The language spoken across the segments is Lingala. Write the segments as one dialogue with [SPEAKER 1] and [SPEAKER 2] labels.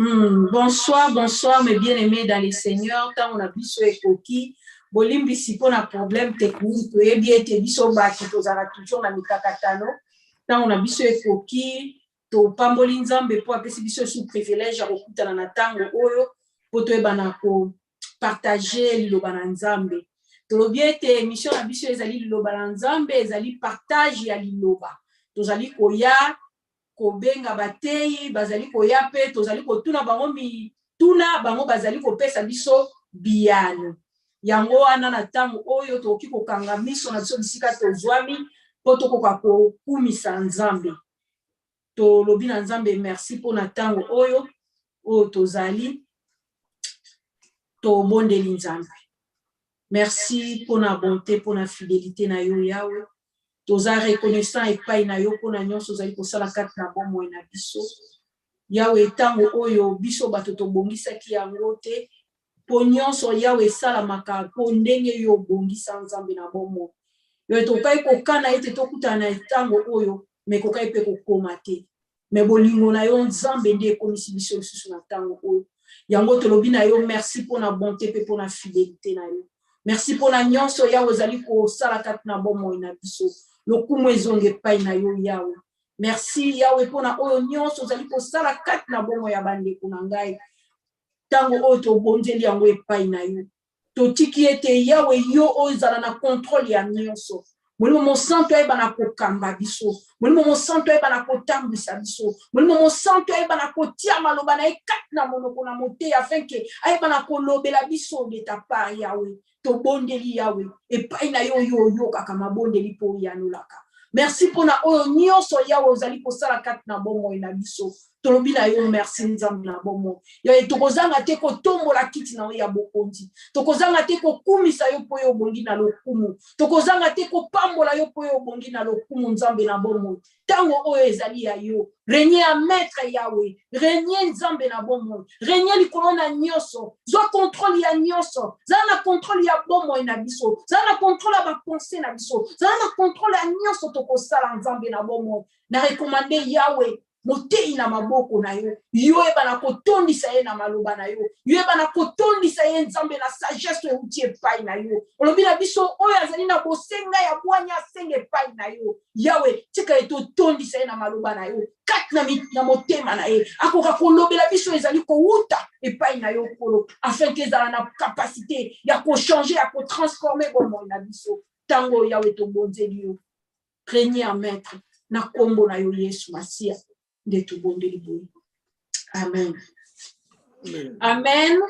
[SPEAKER 1] Bonsoir, bonsoir, mes bien-aimés dans les seigneurs. Tant on a biso et coquille, bolimbi si pour un problème technique, et bien été biso baki, to zara toujours na mitakatano. Tant on a biso et coquille, to pamboli nzambe po apesi biso sous privilège à recoutana na tango oyo, po to ebanako partager liloba na nzambe. To lobi ete émission na biso ezali liloba na nzambe, ezali partage ya liloba. To zali koya kobenga batei bazali koya pe tozali kotuna bango mituna bango bazali kopesa biso biyano yango wana na ntango oyo tokoki kokanga miso na biso bisika tozwami mpo tokoka kokumisa nzambe tolobi na nzambe merci mpo na ntango oyo tozali tobondeli nzambe merci mpo na bonté mpo na fidélité na yo yawe toza reconnaissant epai na yo mpona nyonso ozali kosala kati na bomoi na biso yawe ntango oyo biso bato tobongisaki yango te mpo nyonso yawe esalamaka mpo ndenge yo obongisa nzambe na bomoi yo tokai kokana ete tokutana na ntango oyo me kokai mpe kokoma te me bolingo na yo nzambe nde ekomisi biso lisusu na ntango oyo yango tolobi na yo merci mpona bonté mpe mpona fidélité na yo merci mpona nyonso yawe ozali kosala kati na bomoi na biso lokumu ezonga epai na yo yawe merci yawe mpona oyo nyonso ozali kosala kati na bomoi ya bandeko na ngai ntango oyo tobonzeli yango epai na yo totiki ete yawe yo oyo ezala na contrôle ya nyonso molimo mosantu ayeba na kokamba biso molimo mosantu ayeba na kotambwisa biso molimo mosantu ayeba na kotia maloba na ye kati na monoko na moteyi afin ke ayeba na kolobela biso de ta part yawe tobondeli yawe epai na yo yo oyokaka mabondeli mpo oyanolaka merci mpona oyo nyonso yawe ozali kosala kati na bomoi na biso tolobi na yo merci nzambe na bomoi yo tokozanga te kotombola kiti na yo ya bokonzi tokozanga te kokumisa yo mpo yo obongi na lokumu tokozanga te kopambola yo mpo yo obongi na lokumu nzambe na bomoi ntango oyo ezali ya yo renie ya maître yawe renie nzambe na bomoi renie likolo na nyonso zwa contrôle ya nyonso zala na contrôle ya bomoi na biso zala na contrôle ya bapense na biso zala na contrôle ya nyonso tokosala nzambe na bomoi na rekomande yawe moteyi na maboko na yo yo eba na kotondisa ye na maloba na yo yo eba na kotondisa ye nzambe na sagesse euti epai na yo olobi na biso oyo azali na bosenga ya bwanya asenga epai na yo yawe tika ete otondisa ye na maloba na yo kati na motema na ye akoka kolobela biso ezali kowuta epai na yo kolo afin ke ezala na kapasité ya kochange ya kotransforme bomoi na biso ntango yawe tobonzeli yo renie ya maître na kombo na yo yesu masiya de tout bon de amen amen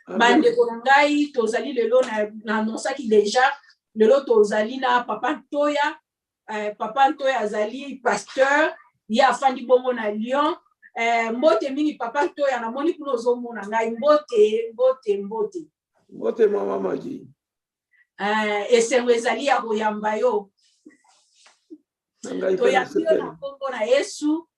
[SPEAKER 1] bande kongai tozali lelo na annonçaki déjà lelo tozali na papa Ntoya azali pasteur ya afandi bongo na Lyon mbote mingi papa Ntoya na moni kuno zomona ngai mbote
[SPEAKER 2] mama maji
[SPEAKER 1] esengo ezali ya koyamba yo toyambi yo na kombo na Yesu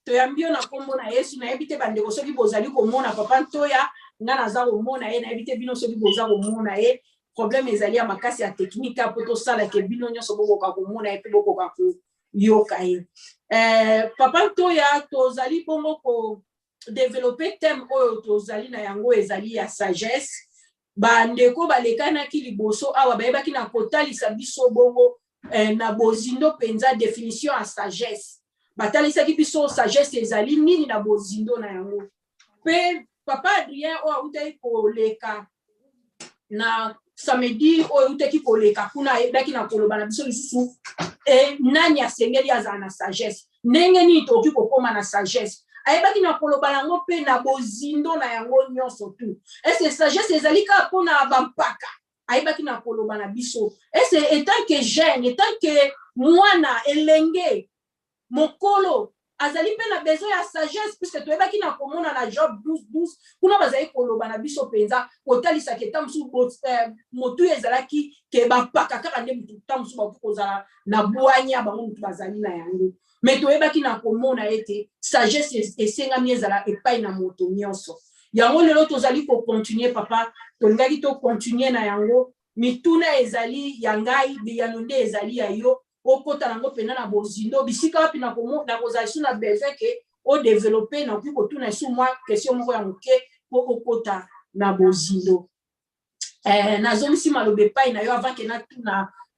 [SPEAKER 1] toyambio na kombo na Yesu na yebite bandeko soki bozali komona papa Ntoya nga naza komona ye na yebite bino soki boza komona ye problème ezali ya makasi ya technique apo tosala ke bino nyonso bokoka komona ye pe bokoka koyoka ye papa Ntoya tozali bongo ko développer thème oyo tozali na yango ezali ya sagesse bandeko balekanaki liboso awa bayebaki na kotalisa biso bongo na bozindo penza définition ya sagesse batalisaki biso sagesse ezali nini na bozindo na yango pe papa Adrien oyo autaki koleka na samedi oyo autaki koleka kuna ayebaki na koloba na biso lisusu nani asengeli azala na sagesse ndenge nini tokoki kokoma na sagesse ayebaki na koloba yango mpe na bozindo na yango nyonso tu ese sagesse ezali kaka mpona bampaka ayebaki na koloba na biso ese etant que jeune etant que mwana elenge mokolo azali pe na besoin ya sagesse puisque toyebaki na komona na Job 12:12 kuna bazali koloba na biso penza kotalisa ke tamusu motu ezalaki ke bapaka kaka nde mutu tamusu baku kozala na bwanya bango mutu bazali na yango mais toyebaki na komona ete sagesse esengami ezala epai na moto nyonso yango lelo tozali ko continuer papa tolingaki to continuer na yango mituna ezali ya ngai biyano nde ezali ya yo okota nango pena na bozindo bisika wapi na kozala su na besoin ke o développer na puis kotuna su mwa question moko ya moke po okota na bozindo. Nazomisi maloba epai na yo avant ke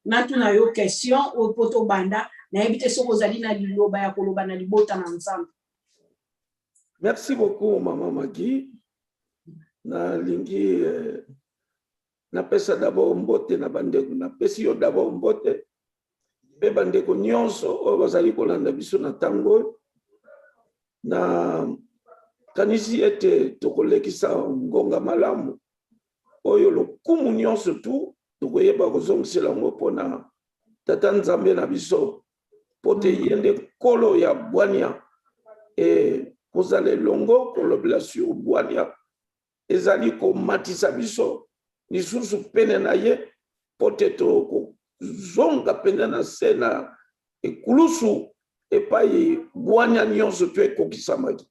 [SPEAKER 1] natuna yo question oyo po tobanda nayebi te soki ozali na liloba ya koloba na libota na Nzambe.
[SPEAKER 2] Merci beaucoup Maman Maggie. Nalingi napesa d'abord mbote na bandeko napesi yo d'abord mbote pe bandeko nyonso oyo bazali kolanda biso na tango na kanisi ete tokolekisa ngonga malamu oyo lokumu nyonso tu tokoyeba kozongisela yango mpona tata Nzambe na biso po te ye nde nkolo ya bwania kozala elongo kolobela sur bwania ezali komatisa biso lisusu pene na ye po te tokozonga pene na se na ekulusu epai bwania nyonso to ekokisamaki.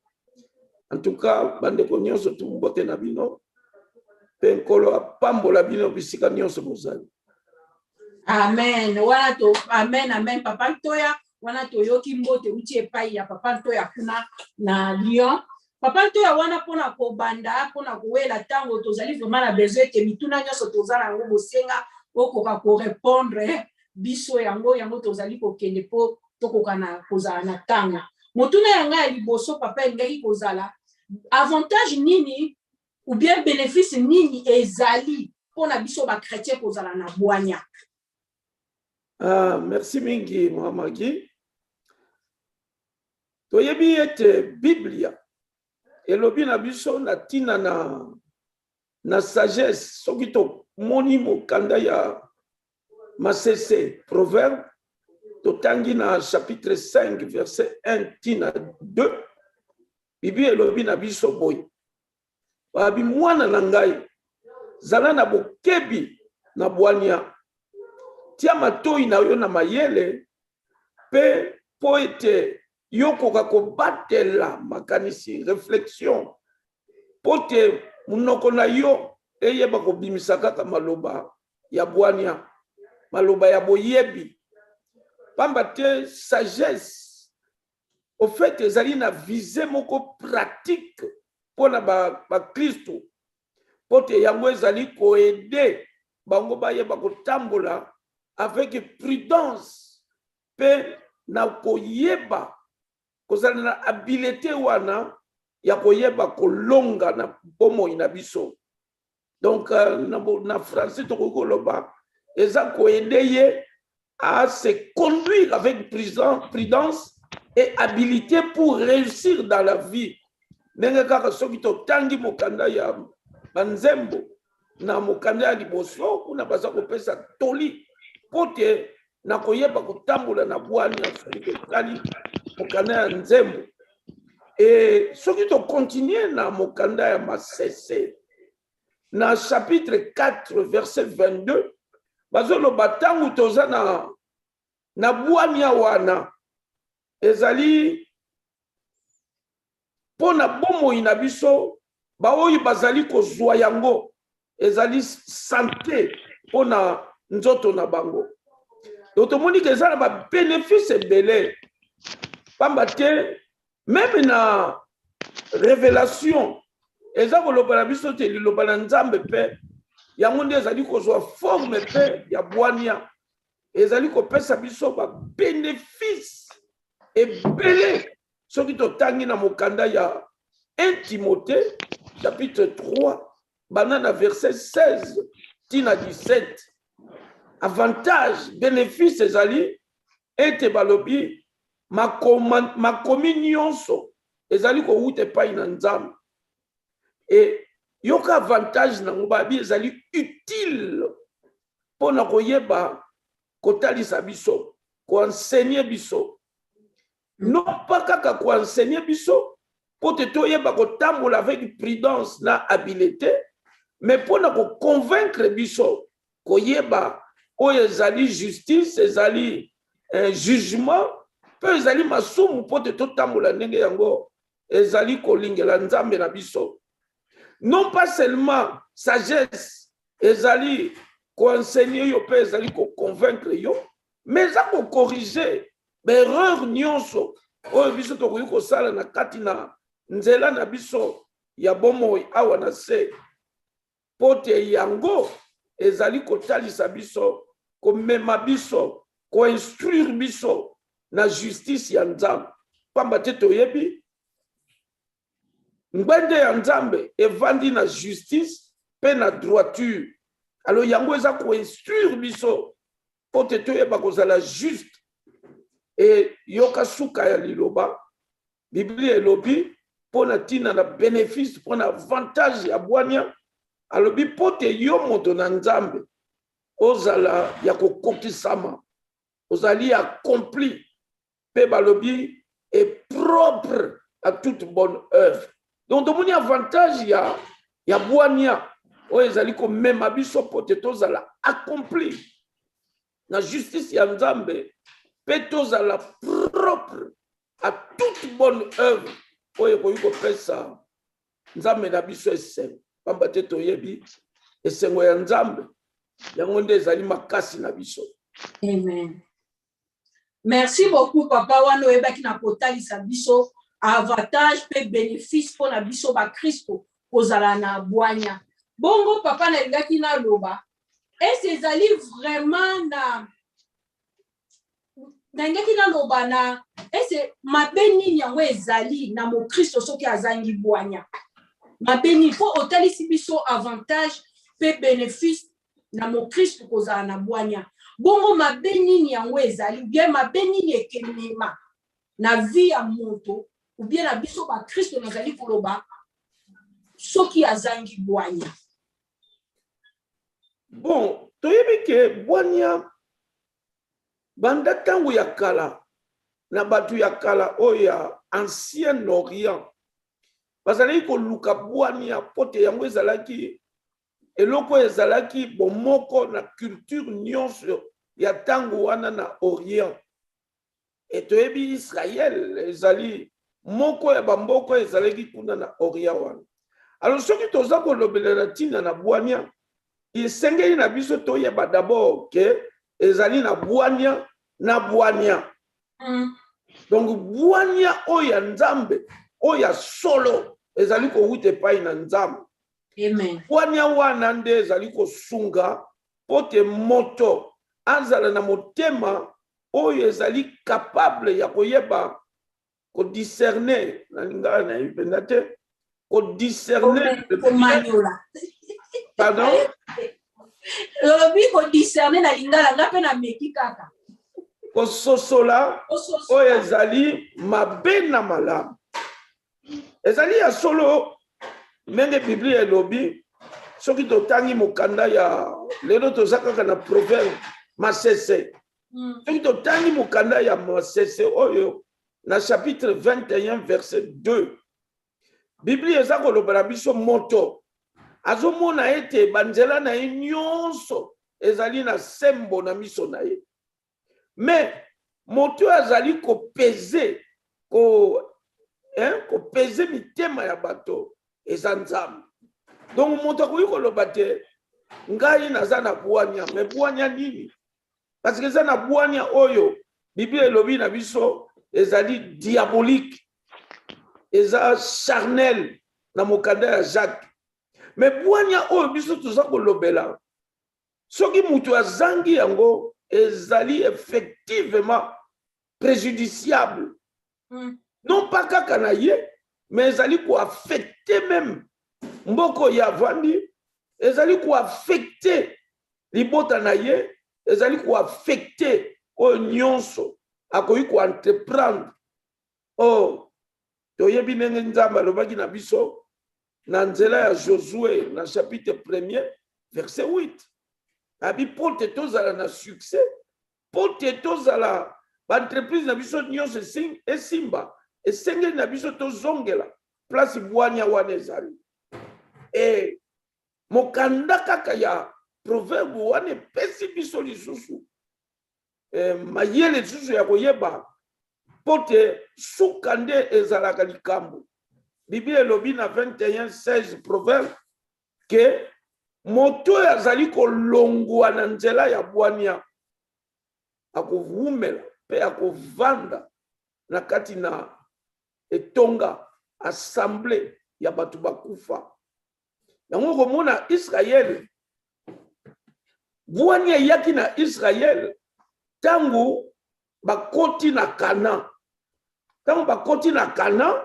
[SPEAKER 2] En tout cas bandeko nyonso tu mbote na bino pe nkolo apambola bino bisika nyonso bozali.
[SPEAKER 1] Amen. Wana to amen amen papa Ntoya wana toyoki mbote uti epai ya papa Ntoya kuna na Lyon. Papa Ntoya wana pona kobanda pona kowela tango tozali vraiment na besoin te mituna nyonso tozala ngo bosenga okoka ko répondre biso yango tozali kokende po tokoka na kozala na tango. Motuna yanga ya liboso papa engaki kozala avantage nini ou bien bénéfice nini ezali pona biso ba chrétien kozala na bwania.
[SPEAKER 2] Merci mingi Mahamagi. Toyebi ete Biblia elobi na biso na tina na sagesse soki to moni mokanda ya Masese Proverbe totangi na chapitre 5 verset 1 tina 2 Biblia elobi na biso boy babi mwana na ngai zala na bokebi na bwania tia matoi na yo na mayele pe po ete yokoka kobatela makanisi réflexion po te munoko na yo eyeba kobimisa kaka maloba ya bwania maloba ya boyebi pamba te sagesse au fait ezali na visée moko pratique pona ba Kristo po te yango ezali koede bango bayeba kotambola avec prudence pe na koyeba kozala na habileté wana ya koyeba kolonga na bomoi na biso. Donc na français tokoloba eza koede ye à se conduire avec prudence et habileté pour réussir dans la vie. Ndenge kaka soki totangi mokanda ya banzembo na mokanda ya liboso kuna baza kopesa toli pote na koyeba kotambola na bwania soki totali mokanda ya nzembo. Et soki to continuer na mokanda ya Masese na chapitre 4 verset 22 bazoloba tangu toza na bwania wana ezali pona bomoi na biso baoyi bazali kozwa yango ezali santé pona nzoto na bango. Otomoni ke ezala ba bénéfice ebele pamba te même na révélation eza koloba na biso te liloba na Nzambe pe yango nde ezali kozwa forme pe ya bwania ezali kopesa biso ba bénéfice ebele soki totangi na mokanda ya 1 Timothée chapitre 3 banana verset 16 tina 17 avantage bénéfice ezali ete balobi makomi nyonso ezali kowuta epai na Nzambe et yoka avantage nango babi ezali utile mpona koyeba kotalisa biso koenseigner biso non pas kaka koenseigner biso po te toyeba kotambola avec prudence na habileté mais mpona koconvaincre biso koyeba oyo ezali justice ezali jugement pe ezali masumu po te totambola ndenge yango ezali kolingela Nzambe na biso. Non pas seulement sagesse ezali koenseigner yo pe ezali koconvaincre yo mais ça ko corriger erreur nyonso oyo biso tokoki kosala na kati na nzela na biso ya bomoi awa na se po te yango ezali kotalisa biso komema biso koinstruire biso na justice ya Nzambe pamba te toyebi ngwende ya Nzambe evandi na justice pe na droiture alors yango eza koinstruire biso po te toyeba kozala juste et yoka suka ya liloba Biblia elobi pona tina na bénéfice pona avantage ya bwania alobi po te yo moto na Nzambe ozala ya kokokisama ozali accompli pe balobi est propre à toute bonne œuvre. Donc tomoni avantage ya bwania o ezali ko mema biso po te tozala accompli na justice ya Nzambe pe tozala propre à toute bonne œuvre oyo koyi kopesa Nzambe na biso esengo pamba te toyebi esengo ya Nzambe yango nde ezali makasi na biso.
[SPEAKER 1] Amen. Merci beaucoup papa wana oyebaki na kotalisa biso avantage pe bénéfice pour na biso ba Kristo kozala na bwania. Bongo papa na lingaki na loba est-ce ezali vraiment na ngaki na loba na est-ce mabeni yango ezali na mo Kristo soki azangi bwania mabeni po otalisi biso avantage pe bénéfice na mo Kristo kozala na bwania. Bongo mabeni yango ezali bien mabeni ekemema na vie ya moto ou bien na biso ba Kristo nazali koloba soki azangi bwania.
[SPEAKER 2] Bon, toyebi ke bwania banda tangu ya kala na batu ya kala oya ancien orient bazali ko luka bwania pote yango ezalaki eloko ezalaki bomoko na culture nyonso ya tangu wana na orient et toyebi Israël ezali moko ya bamboko ezalaki kuna na orient wana. Alors soki toza kolobela na tina na bwania isengeli na biso toyeba d'abord ke ezali na bwania na bwania. Donc bwania oya Nzambe oya solo ezali ko wite pai na Nzambe.
[SPEAKER 1] Amen.
[SPEAKER 2] Bwania wana nde ezali ko sunga pote moto azala na motema oyo ezali capable ya koyeba ko discerner na lingala na yipenda te ko discerner pardon
[SPEAKER 1] lobi ko discerner na lingala ngape na meki kaka
[SPEAKER 2] ko sosola oyo ezali mabe na malamu ezali ya solo menge Biblia elobi soki totangi mokanda ya lelo tozakaka na proverbe masese soki totangi mokanda ya masese oyo na chapitre 21 verset 2 Biblia eza kolobela biso moto azomona ete banzela na ye nyonso ezali na sembo na miso na ye mais moto azali kopeze kopeze mitema ya bato eza Nzambe. Donc moto akoki koloba te ngai naza na bwania mais bwania nini parce que eza na bwania oyo Biblia elobi na biso ezali diabolique eza charnel na mokanda ya Jacques mais bwania oyo biso toza kolobela soki mutu azangi yango ezali effectivement préjudiciable non pas kaka na ye mais ezali ko affecter même mboko ya vandi ezali ko affecter libota na ye ezali ko affecter o nyonso akoyi ko entreprendre oh toyebi ndenge Nzambe alobaki na biso na nzela ya Josué na chapitre 1er verset 8 abi po te tozala na succès po te tozala ba entreprise na biso nyonso esimba esengeli na biso tozongela place bwania wana ezali et mokanda kaka ya proverbe wana epesi biso lisusu mayele lisusu ya koyeba po te suka nde ezalaka likambo. Biblia elobi na 21:16 proverbe ke moto azali kolongwa na nzela ya bwania akovumela pe akovanda na kati na etonga assemblée ya bato bakufa. Yango komona Israël bwani eyaki na Israël tangu bakoti na Kana. Tangu bakoti na Kana,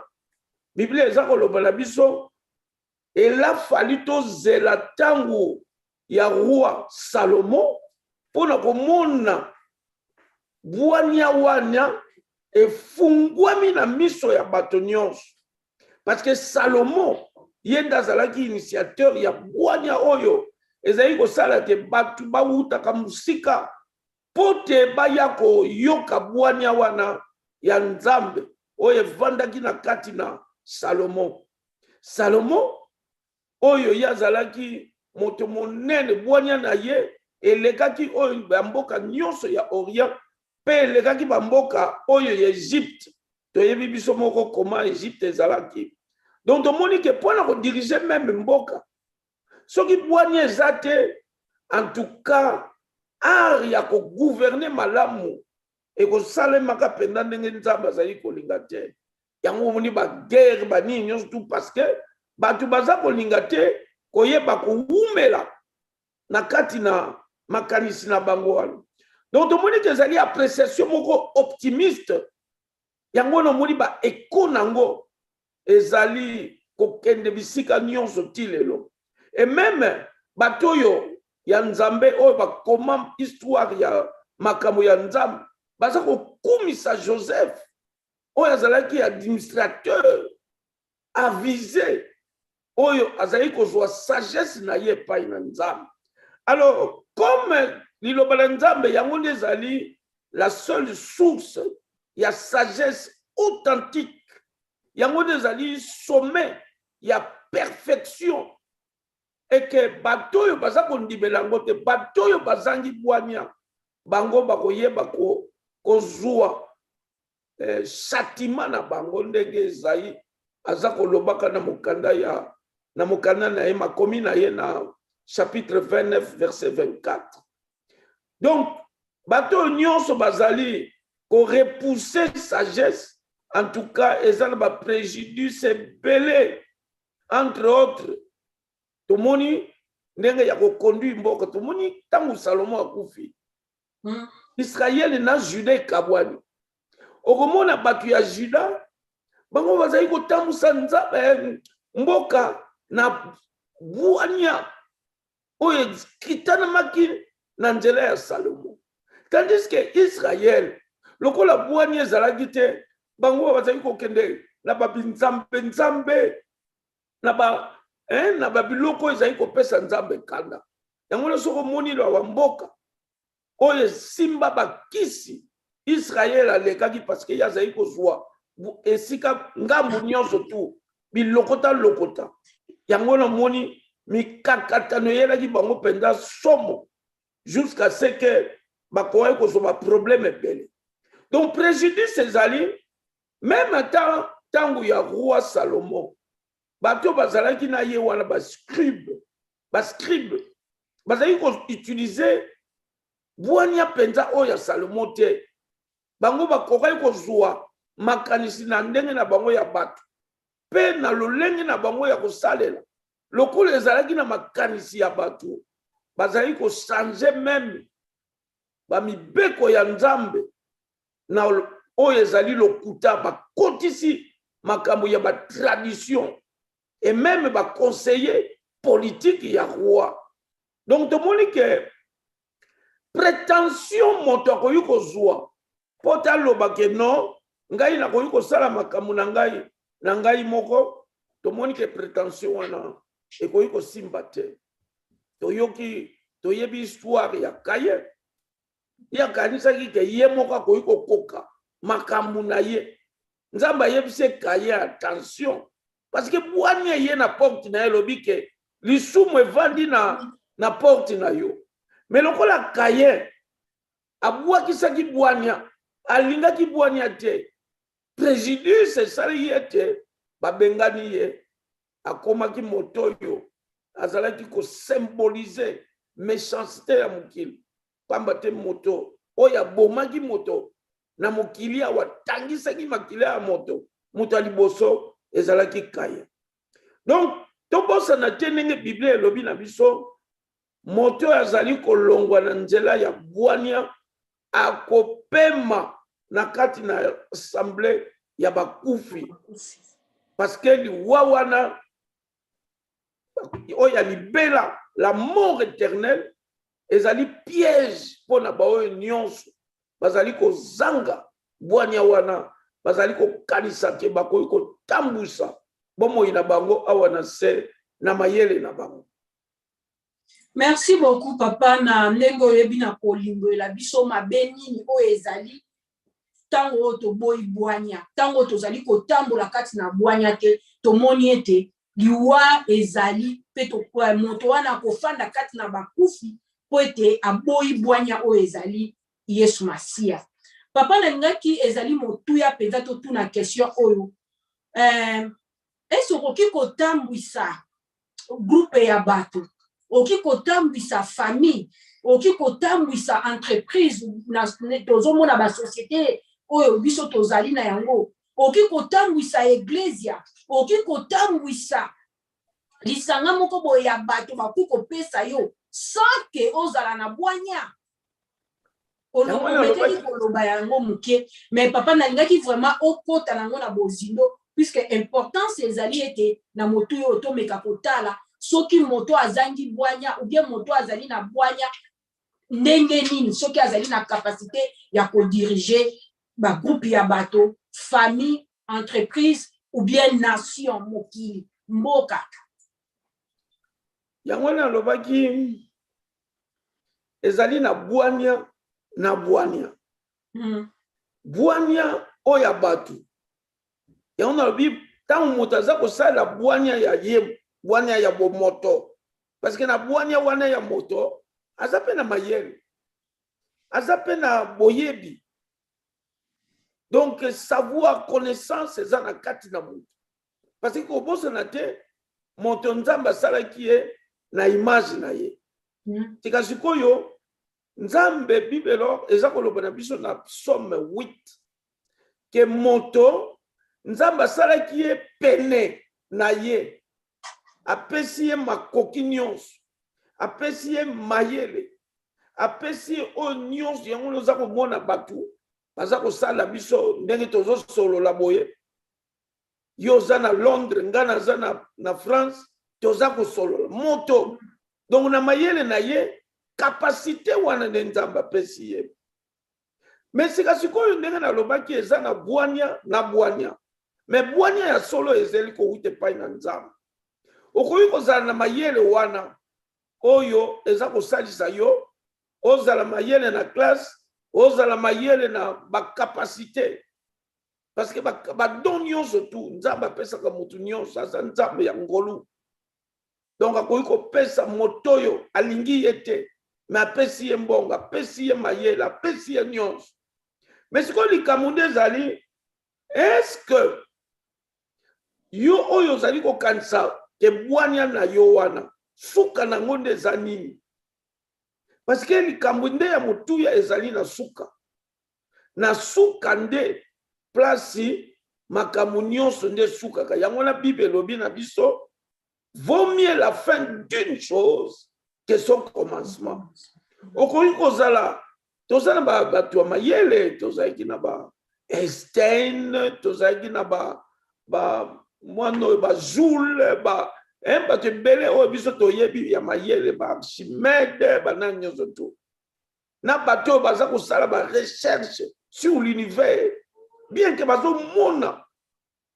[SPEAKER 2] Biblia eza koloba na biso ela fali tozela tangu ya roi Salomo pona komona bwani wana efungwami na miso ya bato nyonso. Parce que Salomon yenda azalaki initiateur ya bwani oyo ezali kosala te bato bawutaka musika pote baya koyoka bwani wana ya Nzambe oyo evandaki na kati na Salomon. Salomon oyo yazalaki moto monene bwani na ye elekaki oyo bamboka nyonso ya Orient pe elekaki bamboka oyo ya Egypte. Toyebi biso moko koma Egypte ezalaki. Donc tomoni ke pona ko diriger même mboka soki bwani eza te, en tout cas art ya ko gouverner malamu e ko salemaka penda ndenge Nzambe azali kolinga te. Yango moni ba guerre ba nini nyonso tout parce que bato baza kolinga te koyeba kowumela na kati na makanisi na bango wana. Donc tomoni ke ezali appréciation moko optimiste. Yango no moni ba eko nango ezali kokende bisika nyonso ti lelo. Et même batoyo ya Nzambe oyo bakoma histoire ya makambo ya Nzambe baza kokumisa Joseph oyo azalaki administrateur avisé oyo azali kozwa sagesse na ye epai na Nzambe. Alors comme liloba la Nzambe yango nde ezali la seule source ya sagesse authentique, yango nde ezali sommet ya perfection, et que batoyo baza kondimela ngo te batoyo bazangi bwanya bango bakoyeba kozwa châtiment na bango ndenge ezali aza kolobaka na mokanda na ye makomi na ye na chapitre 29 verset 24. Donc batoyo nyonso bazali ko repousser sagesse, en tout cas eza na ba préjudice ebele. Entre autres tomoni ndenge ya kokonduire mboka, tomoni tangu Salomo akufi Israël na Juda ekabwani. Okomona bato ya Juda bango bazali kotambusa Nzambe mboka na bwanya oyo kitanamaki na nzela ya Salomo. Tandis que Israël lokola bwanya ezalaki te bango bazali kokende na babinzambe na ba biloko ezali kopesa Nzambe kanda. Yango na soko moni wa mboka oyo simba bakisi Israël alekaki parce que yazali kozwa esika ngambu nyonso tu bilokota. Yango na moni mikakatano yelaki bango penda somo jusqu'à ce que bakoye kozwa problème ebele. Donc préjudice ezali même tangu ya roi Salomon bato bazalaki na ye wana bascribe bazali ko utiliser bwanya penza oyo ya Salomon te. Bango bakokai kozwa makanisi na ndenge na bango ya bato pe na lolenge na bango ya kosalela lokola ezalaki na makanisi ya bato bazali ko changer même bamibeko ya Nzambe na oyo ezali lokuta bakotisi makambo ya tradition et même conseiller politique ya roi. Donc tomoni ke prétention moto akoyi kozwa pota loba ke non ngai na koyi kosala makambo na ngai moko, tomoni ke prétention wana ekoyi kosimba te. Toyebi histoire ya Kaye ya kanisaki ke ye moko akoyi kokoka makambo na ye. Nzambe ayebise Kaye attention parce que bwani ye na porte na ye lobi ke lisumu evandi na porte na yo. Mais lokola Kaye abwakisaki bwania alingaki bwania te, préjudice esali ye te, babengani ye akomaki moto yo azalaki ko symboliser méchanceté ya mokili. Pamba te moto oya bomaki moto na mokili awa tangisaki makili ya moto moto aliboso ezalaki kaya. Donc tobosana te ndenge Biblia elobi na biso moto azali kolongwa na nzela ya bwania akopema na kati na assemblée ya bakufi parce que liwa wana oya libela la mort éternelle ezali piège pona baoyo nyonso bazali kozanga bwania wana bazali kokanisa ke bakoki kotambusa bomoi na bango awa na se na mayele na bango.
[SPEAKER 1] Merci beaucoup papa na ndenge oyebi na kolimbolela biso mabe nini oyo ezali tango toboyi bwania tango tozali kotambola kati na bwania te tomoni ete liwa ezali pe tokoya moto wana kofanda kati na bakufi po ete aboyi bwania oyo ezali Yesu Masia. Papa nalingaki ezali motuya penza totuna question oyo est-ce okoki kotambwisa groupe ya bato, okoki kotambwisa famille, okoki kotambwisa entreprise tozomona ba société oyo biso tozali na yango, okoki kotambwisa eglesia, okoki kotambwisa lisanga moko boye ya bato bakoki kopesa yo sans que ozala na bwania. Ometeli koloba yango muke, mais papa nalingaki vraiment okota nango na bozindo puisque importance ezali ete na moto yo otomeka kotala soki moto azangi bwania ou bien moto azali na bwania ndenge nini, soki azali na capacité ya kodiriger ba groupe ya bato, famille, entreprise ou bien nation mokili mboka.
[SPEAKER 2] Yango nalobaki ezali na bwania na bwania. Bwania oya batu. Yango nalobi tango moto aza kosala bwania ya ye, bwania ya bomoto. Parce que na bwania wana ya moto aza pe na mayele, aza pe na boyebi. Donc savoir, connaissance eza na kati na moto. Parce que kobosana te moto nzambe asalaki ye na image na ye. Tika sikoyo nzambe bibelo eza koloba na biso na Psaume 8 ke moto nzambe asalaki ye pene na ye, apesi ye makoki nyonso, apesi ye mayele, apesi ye oyo nyonso. Yango oza komona bato baza kosala biso ndenge tozosolola boye, yo oza na Londres nga naza na France, toza kosolola moto. Donc na mayele na ye capacité wana nde nzambe apesi ye. Mais sika sikoyo ndenge nalobaki eza na bwania na bwania. Mais bwania ya solo ezeli kowuta epai na nzambe. Okoki kozala na mayele wana oyo eza kosalisa yo, ozala mayele na classe, ozala mayele na bakapasité. Parce que badon nyonso tu nzambe apesaka motu nyonso, aza nzambe ya ngolu. Donc akoki kopesa moto oyo alingi ye te, mais apesi ye mbongo, apesi ye mayele, apesi ye nyonso. Mais sikoyo likambo nde ezali, est-ce que yo oyo ozali kokanisa ke bwania na yo wana suka nango nde eza nini? Parce que likambo nde ya motuya ezali na suka. Na suka nde place makambo nyonso nde sukaka. Yango na Bible elobi na biso vaut mieux la fin d'une chose que son commencement. Okoki kozala tozala bato ya mayele, tozalaki na ba Einstein, tozalaki na ba mwana oyo ba Joule, bato ebele oyo biso toyebi ya mayele, ba Archimede, banani nyonso tu. Na bato oyo baza kosala ba recherche sur l'univers, bien que bazomona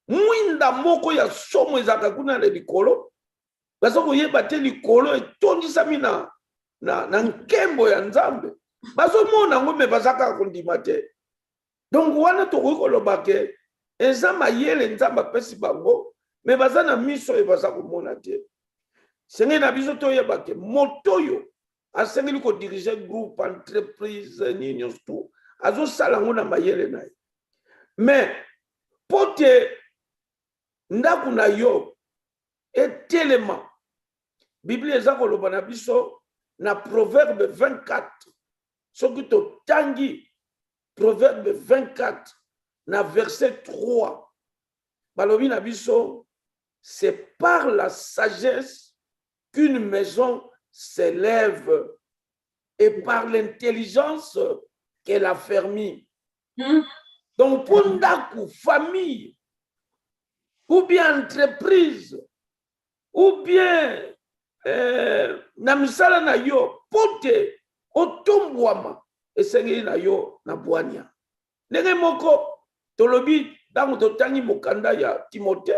[SPEAKER 2] mwinda moko ya somo ezalaka kuna na likolo, baza koyeba te likolo etondisami na nkembo ya nzambe. Bazomona yango me baza kaka kondima te. Donc wana tokoki koloba ke eza mayele nzambe apesi bango, me baza na miso oyo baza komona te. Senge na biso toyeba ke moto oyo asengeli kodirige groupe, entreprise, nini nyonso tu azosala yango na mayele na ye. Mais pote ndako na yo etelema, Biblia eza koloba na biso na Proverbe 24 soki totangi Proverbe 24 na verset 3 balobi na biso c'est par la sagesse qu'une maison s'élève et par l'intelligence qu'elle a fermé. Donc pour ndaku famille ou bien entreprise ou bien na misala na yo pote otombwama esengeli na yo na bwania ndenge moko tolobi ntango totangi mokanda ya Timothée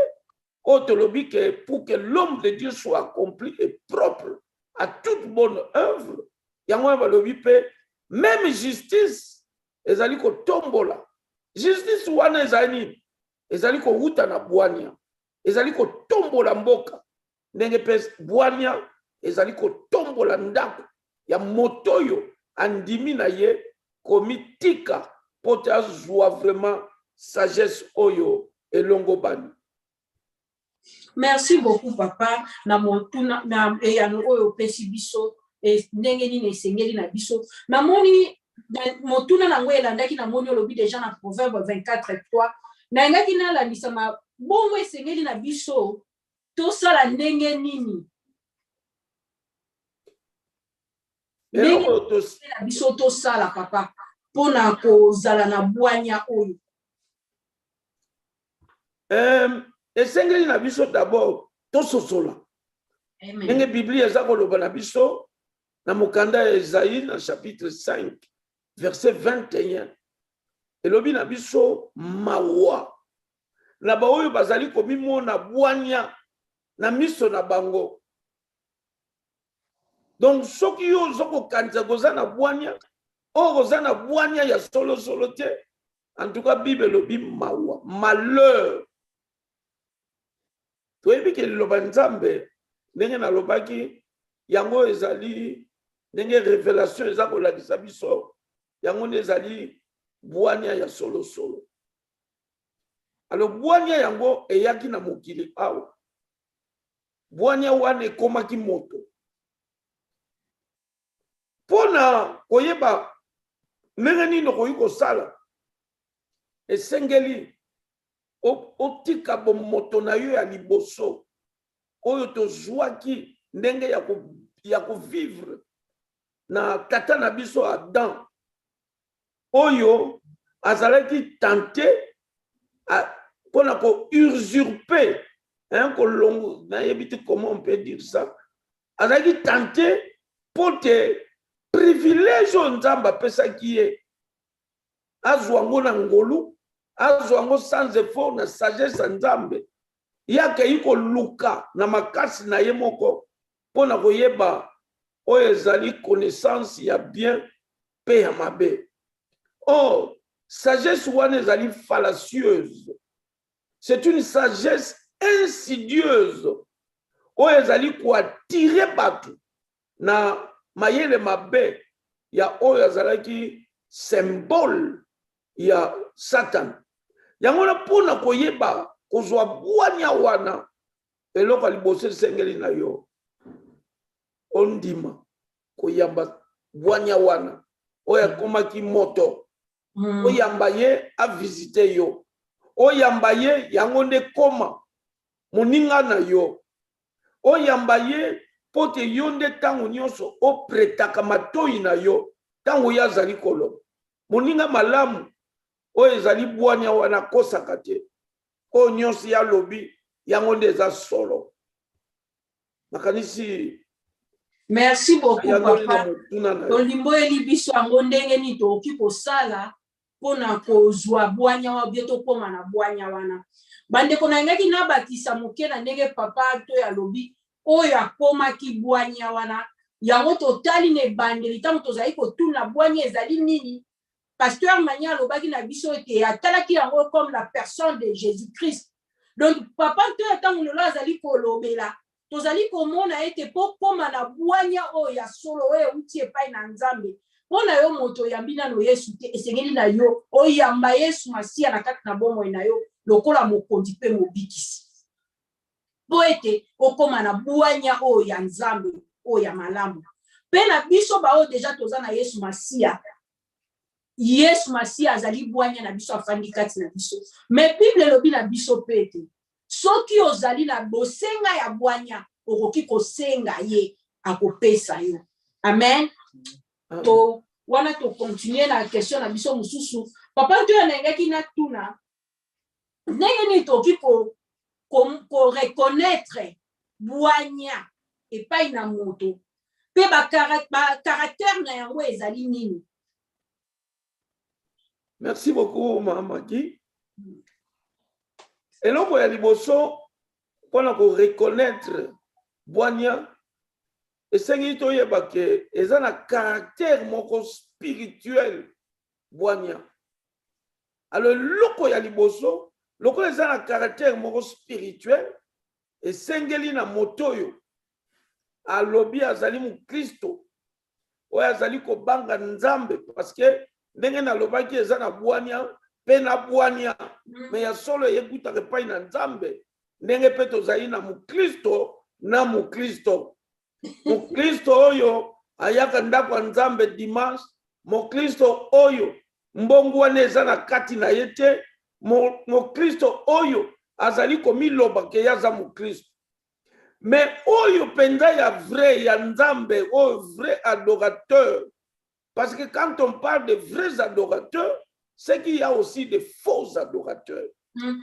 [SPEAKER 2] o tolobi que pour que l'homme de Dieu soit accompli et propre à toute bonne œuvre yango balobi pe même justice ezali kotombola justice wana ezali ezali kowuta na bwania ezali kotombola mboka ndenge pe bwania ezali kotombola ndako ya motoyo andimi na ye komitika pote azwa vraiment sagesse oyo elongo bani.
[SPEAKER 1] Merci beaucoup papa na motuna na eyano oyo pesi biso ndenge nini esengeli na biso na moni motuna nango elandaki na moni olobi déjà na Proverbe 24:3 na ngaki na landisa ma bongo esengeli na biso tosala ndenge nini na biso tosala papa pona kozala na bwania oyo
[SPEAKER 2] esengeli na biso d'abord tososola ndenge Biblia eza koloba na biso na mokanda ya Esaïe na chapitre 5 verset 21 elobi na biso mawa na baoyo bazali komimona bwania na miso na bango. Donc soki yo ozokokanisa koza na bwania o koza na bwania ya solo solo te en tout cas Bible elobi mawa malheur. Toyebi ke liloba Nzambe ndenge nalobaki yango ezali ndenge révélation eza kolakisa biso yango nde ezali bwania ya solo solo. Alors bwania yango eyaki na mokili awa bwania wana ekomaki moto pona koyeba ndenge nini okoki kosala esengeli otika bomoto na yo ya liboso oyo tozwaki ndenge ya kovivre na tata na biso Adam oyo azalaki tenté pona ko usurper kolongo nayebi te comment on peut dire ça azalaki tenté pote privilège oyo Nzambe apesaki ye azwa ngo na ngolu azwa ngo sans effort na sagesse ya Nzambe yake iko luka na makasi na ye moko pona koyeba oyo ezali connaissance ya bien pe ya mabe. Oh, sagesse wana ezali fallacieuse. C'est une sagesse insidieuse oyo ezali koatire bato na mayele mabe ya oyo azalaki symbole ya Satan. Yango na pona koyeba kozwa bwania wana eloko liboso esengeli na yo ondima koyamba bwania wana oyo akomaki moto oyamba ye avisite yo oyamba ye yango nde koma moninga na yo oyamba ye pote yo nde tango nyonso opretaka matoi na yo tango yo azali koloba moninga malamu oyo ezali bwania wana kosaka te oyo nyonso ya lobi yango nde eza solo makanisi.
[SPEAKER 1] Merci beaucoup papa olimbo eli biso yango ndenge nini tokoki kosala mpona kozwa bwania wa bie tokóma na bwania wana bandeko na ngaki nabakisa moke na ndenge papa to ya lobi oyo akomaki bwania wana yango totali na ebandeli ntango tozali kotuna bwania ezali nini. Pasteur Mania alobaki na biso ete atalaki yango comme la personne de Jésus-Christ. Donc papa to ntango lelo azali kolobela tozali komona ete po koma na bwania oyo ya solo oyo euti epai na Nzambe mpona yo moto oyambi nano Yesu te esengeli na yo oyamba Yesu Masiya na kati na bomoi na yo lokola mokonzi mpe mobikisi po ete okoma na bwania oyo ya Nzambe oyo ya malamu mpe na biso baoyo deja toza na Yesu Masiya Yesu Masiya azali bwanya na biso afandi kati na biso. Mais Bible elobi na biso pete. Soki ozali na bosenga ya bwanya, okoki kosenga ye akopesa yo. Amen. To wana to continuer na question na biso mususu. Papa to nengeki na tuna. Ndenge ni toki ko reconnaître bwanya epai na moto. Pe ba caractère na yango ezali nini?
[SPEAKER 2] Merci beaucoup, Mamaki. Et l'homme, il y a des bossons pour reconnaître Boania. Et c'est qu'ils ont un caractère spirituel Boania. Alors, l'homme, il y a des bossons, l'homme, il a un caractère spirituel. Et c'est na motoyo. Alobi azali mu Kristo. Ou azali ko banga nzambe. Parce que ndenge na lobaki eza na bwania pe na bwania mais ya solo yekuta repai na nzambe ndenge pe tozali na mukristo na mukristo mukristo oyo ayaka ndako ya nzambe dimanche mukristo oyo mbongo wana eza na kati na ye te mukristo oyo azali komiloba ke yaza mukristo mais oyo penza ya vrai ya nzambe oyo vrai adorateur. Parce que quand on parle de vrais adorateurs, c'est qu'il y a aussi des faux adorateurs.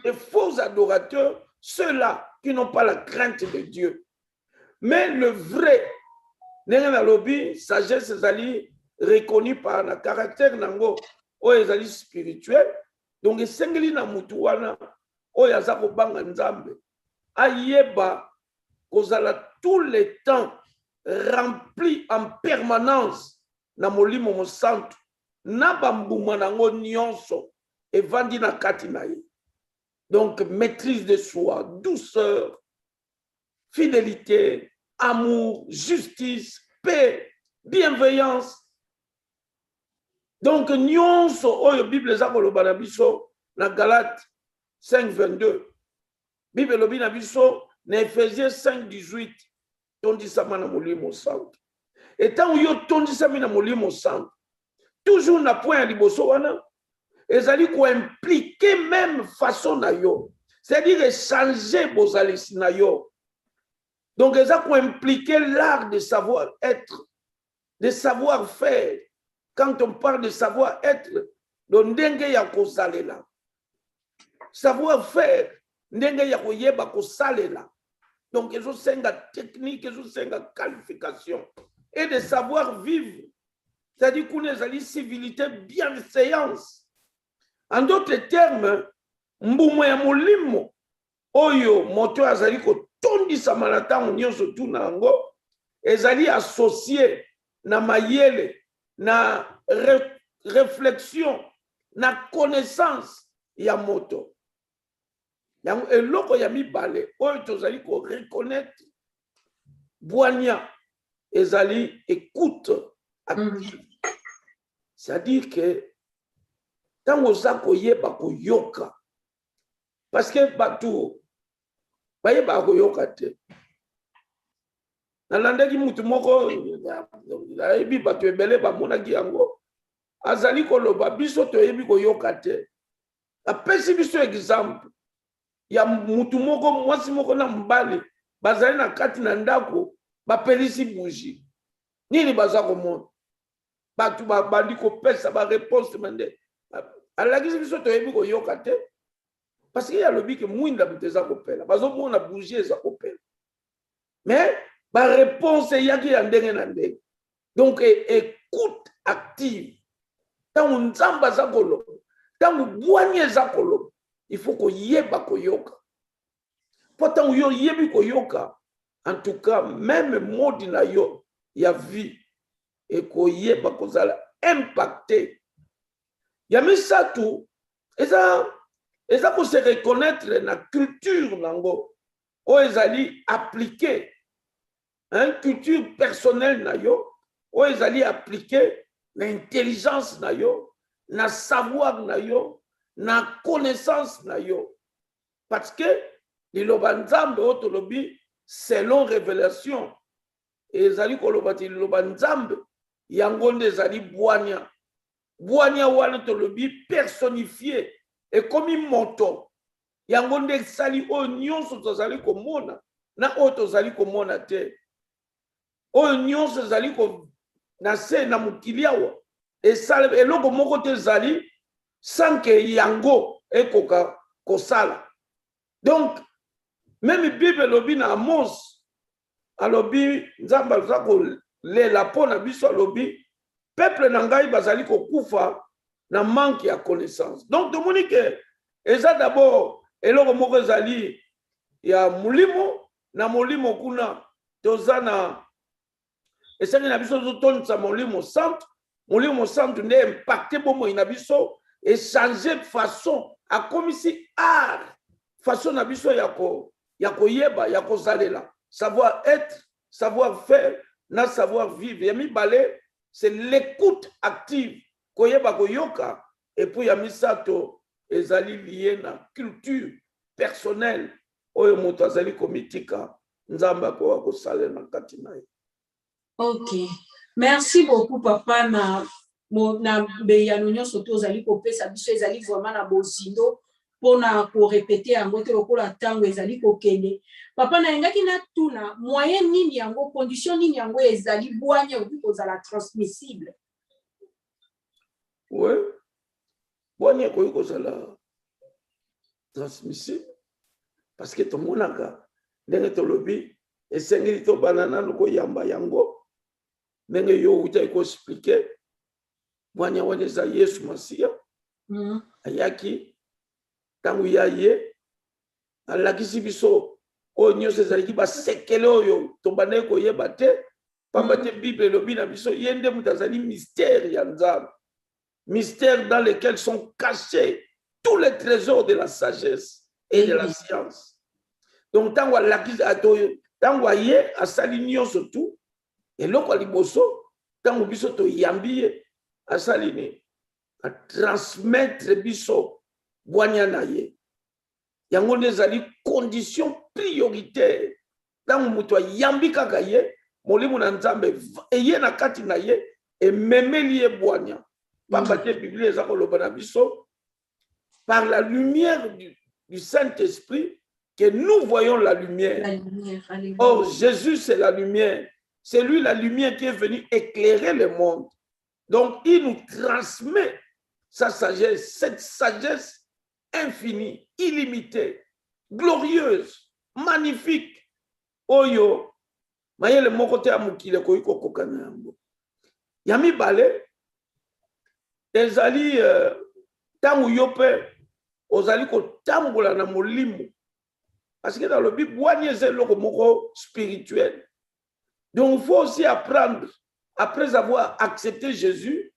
[SPEAKER 2] Les faux adorateurs, ceux-là qui n'ont pas la crainte de Dieu. Mais le vrai, sagesse ezali reconnu par le caractère nango, o ezali spirituel. Donc esengeli na mutu wana, o yaza ko banga nzambe. Ayeba kozala tout le temps rempli en permanence. Na molimo mo santo na bambuma nango nyonso evandi na kati na ye. Donc maîtrise de soi, douceur, fidélité, amour, justice, paix, bienveillance. Donc nyonso oyo Bible eza koloba na biso na Galate 5:22. Bible lobi na biso na Ephésiens 5:18 tondisama na molimo santo. Et tant que vous tondisami na molimo santo, toujours na point ya liboso wana, ezali ko impliquer même façon na yo. C'est-à-dire changer bozalisi na yo. Donc ezali ko impliquer l'art de savoir-être, de savoir-faire. Quand on parle de savoir-être, donc ndenge ya kosalela. Savoir-faire, ndenge ya koyeba kosalela. Donc ezo senga technique, ezo senga qualification. Et de savoir vivre, c'est-à-dire qu'on a une civilité, bienséance. En d'autres termes, mbumo ya molimo oyo moto azali ko tondisa malata nyonso tu nango ezali associé na mayele na réflexion na connaissance ya moto. Yango eloko ya mibale oyo tozali ko reconnaître bwania ezali écoute active. C'est-à-dire que tant oza koyeba koyoka parce que batu bayeba koyoka te nalandaki mutu moko ayebi batu ebele bamonaki yango azali koloba biso toyebi koyoka te apesi biso exemple ya mutu moko mwasi moko na mbali bazali na kati na ndako bapelisi bougie nini baza komona batu babandi kopesa ba réponse mende alakisi biso toyebi koyoka te parce que yalobi ke mwinda muteza kopela bazomona bougie eza kopela mais ba réponse yaki ya ndenge na ndenge donc écoute active tango nzamba za koloba tango bwanya eza koloba il faut koyeba koyoka po tango yo yebi koyoka. En tout cas, même mode na yo ya vie et koyeba kozala impacté. Ya misatu eza ko se reconnaître na culture nango o ezali appliquer culture personnelle na yo o ezali appliquer l'intelligence na yo na savoir na yo na connaissance na yo parce que liloba nzambe otolobi selon révélation ezali kolobati liloba nzambe yango nde ezali bwania bwania wana tolobi personnifié et comme moto yango nde sali o nyonso tozali komona na o tozali komona te o nyonso zali ko na se na mokili awa esala eloko moko te zali sans que yango ekoka kosala. Donc même Bible lobi na Amos alobi nzambe aza kolela mpo na biso alobi peuple na ngai bazali kokufa na manque ya connaissance. Donc tomoni ke eza d'abord eloko moko ezali ya molimo na molimo kuna toza na esengi na biso totonisa molimo santu nde impacte bomoi na biso et changer façon akomisi art façon na biso ya koyeba ya kozalela savoir être savoir faire na savoir vivre ya mibale c'est l'écoute active koyeba koyoka et puis ya misato ezali lié na culture personnelle oyo moto azali komitika nzamba ko kosala na kati na ye.
[SPEAKER 1] Ok, merci beaucoup papa na beyano nyonso to ozali kopesa biso ezali vraiment na bozindo pona ko répéter yango te lokola tango ezali kokende. Papa na engaki na tuna moyen nini yango condition nini yango ezali bwanya obi kozala transmissible?
[SPEAKER 2] Ouais, bwanya ko kozala transmissible parce que to monaka ndenge to lobi esengeli to banana loko yamba yango ndenge yo uta ko expliquer bwanya wana za Yesu Masia ayaki tangu yaye alakisi biso o nyose zaliki basekele oyo tombane ko yeba te pamba te Bible lobi na biso yende mutazali mystère ya Nzambe, mystère dans lequel sont cachés tous les trésors de la sagesse et de la science. Donc tango alakisi atoyo tango aye asali nyonso tu eloko liboso tango biso to yambiye asali ni a transmettre biso bwanya na ye yango nezali condition prioritaire tango muto yambi kaka ye molimo na Nzambe eye na kati na ye ememeli ye bwanya pamba te Bible eza koloba na biso par la lumière du Saint-Esprit que nous voyons la lumière. Or Jésus c'est la lumière, c'est lui la lumière qui est venu éclairer le monde. Donc il nous transmet sa sagesse, cette sagesse infinie, illimitée, glorieuse, magnifique. Oyo, mayele moko te amukile ko iko kokana yango. Yami bale ezali tangu yope ozali ko tambola na molimo. Parce que dans le Bible, bwanya c'est le moko spirituel. Donc il faut aussi apprendre, après avoir accepté Jésus,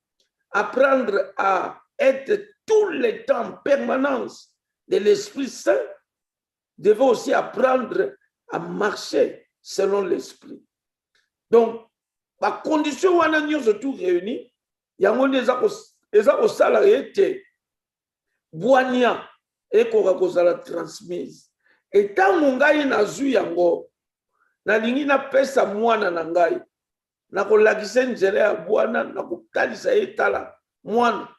[SPEAKER 2] apprendre à être tout le temps en permanence de l'Esprit Saint. Devait aussi apprendre à marcher selon l'Esprit. Donc, la condition où on a tout réuni, il y a un salarié qui bwanya et qu'on a transmise. Et tant que ngai nazui yango na lingi na pesa mwana na ngai na kolakisa nzela ya bwana na kotalisa etala mwana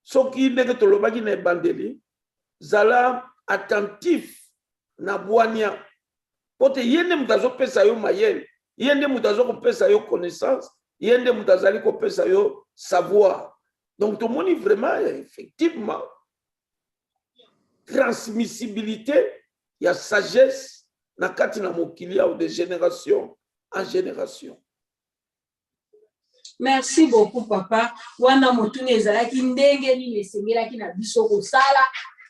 [SPEAKER 2] soki ndenge tolobaki na ebandeli zala attentif na bwanya pote yende mutazo pesa yo mayele yende mutazo kopesa yo connaissance yende mutazali kopesa yo savoir. Donc tout le monde vraiment effectivement transmissibilité. Il y a sagesse na kati na mokili ou de génération en génération.
[SPEAKER 1] Merci beaucoup papa. Wana motune ezalaki ndenge ni esengelaki na biso kosala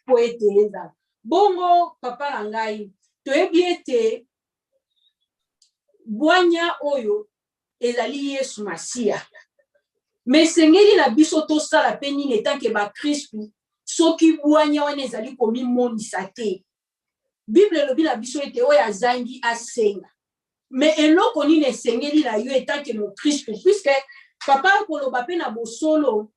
[SPEAKER 1] po eteleza. Bongo papa na ngai toyebi ete bwanya oyo ezali Yesu Masia. Mais sengeli na biso tosala pe nini etanke ba Kristu soki bwanya wana ezali komi monisa te. Bible lobi na biso ete oyo azangi asenga. Mais eloko nini esengeli na yo etanke mo Kristu puisque papa koloba pe na bosolo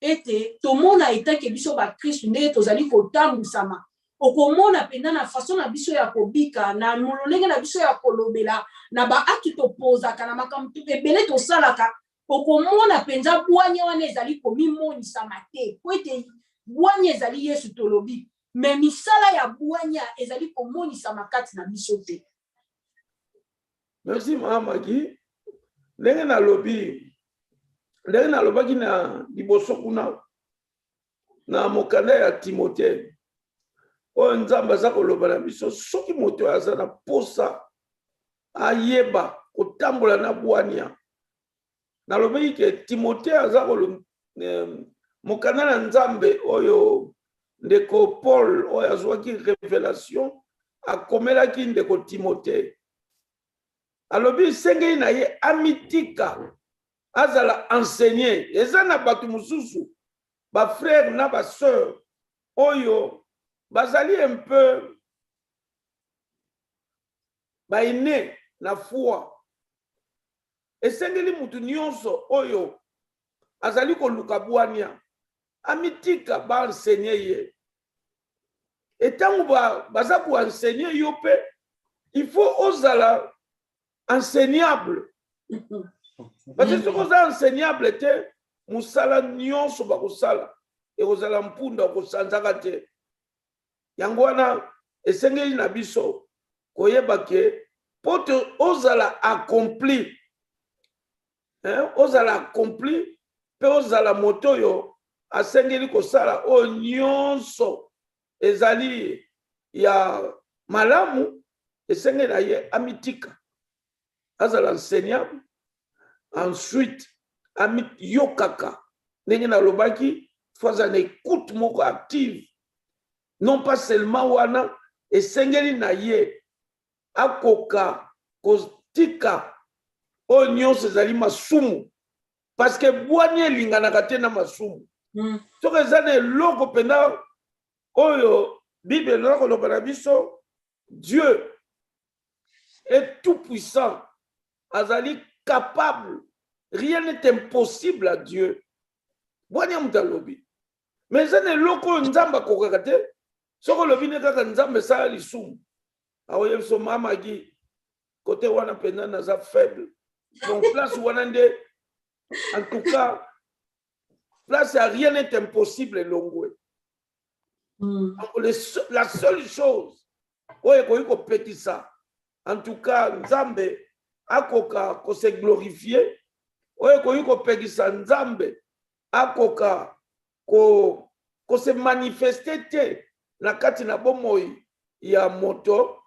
[SPEAKER 1] ete tomona etanke biso ba Kristu nde tozali kotambusama. Okomona penda na façon na biso ya kobika na molonenge na biso ya kolobela na ba atu topozaka na makambo ebele tosalaka okomona penza bwanya wana ezali komimonisa te po ete bwanya ezali Yesu tolobi me misala ya bwanya ezali komonisa kati na biso te.
[SPEAKER 2] Merci Mahamaki. Ndenge nalobaki na liboso kuna na mokanda ya Timothée oyo Nzambe aza koloba na biso soki moto aza na posa ayeba kotambola na bwania. Nalobaki ke Timothée aza mokanda na Nzambe oyo ndeko Paul oyo azwaki révélation akomelaki ndeko Timothée. Alobi sengeli na ye amitika azala enseigner eza na batu mususu ba frère na ba sœur oyo bazali un peu baine na foi esengeli mutu nyonso oyo azali koluka bwania amitika ba enseigner ye etango baza ko enseigner yo pe il faut ozala enseignable. Parce que si vous êtes enseignable, musala nyonso bakosala e kozala mpunda kosanzaka te. Yango wana esengeli na biso koyeba ke pote ozala accompli. Ozala accompli pe ozala moto yo asengeli kosala o nyonso ezali ya malamu esengeli na ye amitika. Azala enseignable. Ensuite, amit yokaka. Ndenge na lobaki, faza na écoute moko active. Non pas seulement wana, esengeli na ye, akoka, kostika, o nyonso ezali masumu. Parce que bwanye linganaka te na masumu. Soki eza na eloko penda, oyo, Bible na koloba na biso, Dieu est tout puissant. Azali capable. Rien n'est impossible à Dieu. Bwanya mutalobi. Mais ça n'est loko nzamba kokakate. Soko lobi ne kaka nzamba sa lisumu. Awoye so mama gi côté wana pena na za faible. Donc place wana nde en tout cas place à rien n'est impossible longwe. La seule chose oye ko petisa. En tout cas nzambe akoka ko se glorifier oye ko yuko pegisa nzambe akoka ko se manifester te na kati na bomoi ya moto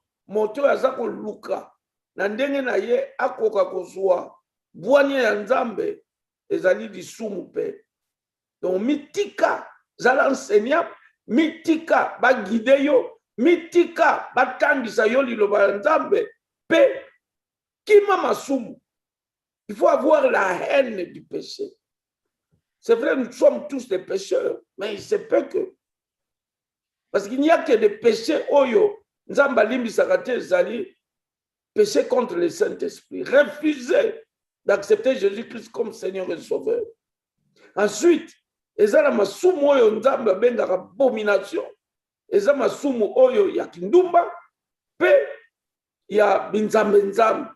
[SPEAKER 2] aza ko luka na ndenge na ye akoka kozwa bwanya ya nzambe ezali lisumu pe. Donc mitika zala enseignant mitika ba guide yo mitika batangisa yo liloba ya nzambe pe Kima masumu. Il faut avoir la haine du péché. C'est vrai, nous sommes tous des pécheurs, mais il se peut que. Parce qu'il n'y a que des péchés, oyo, nzamba limbisaka te zali, péché contre le Saint-Esprit. Refuser d'accepter Jésus-Christ comme Seigneur et Sauveur. Ensuite, ezala masumu oyo nzamba bengaka abomination. Ezala masumu oyo ya kindumba, pe ya binzambe nzambe.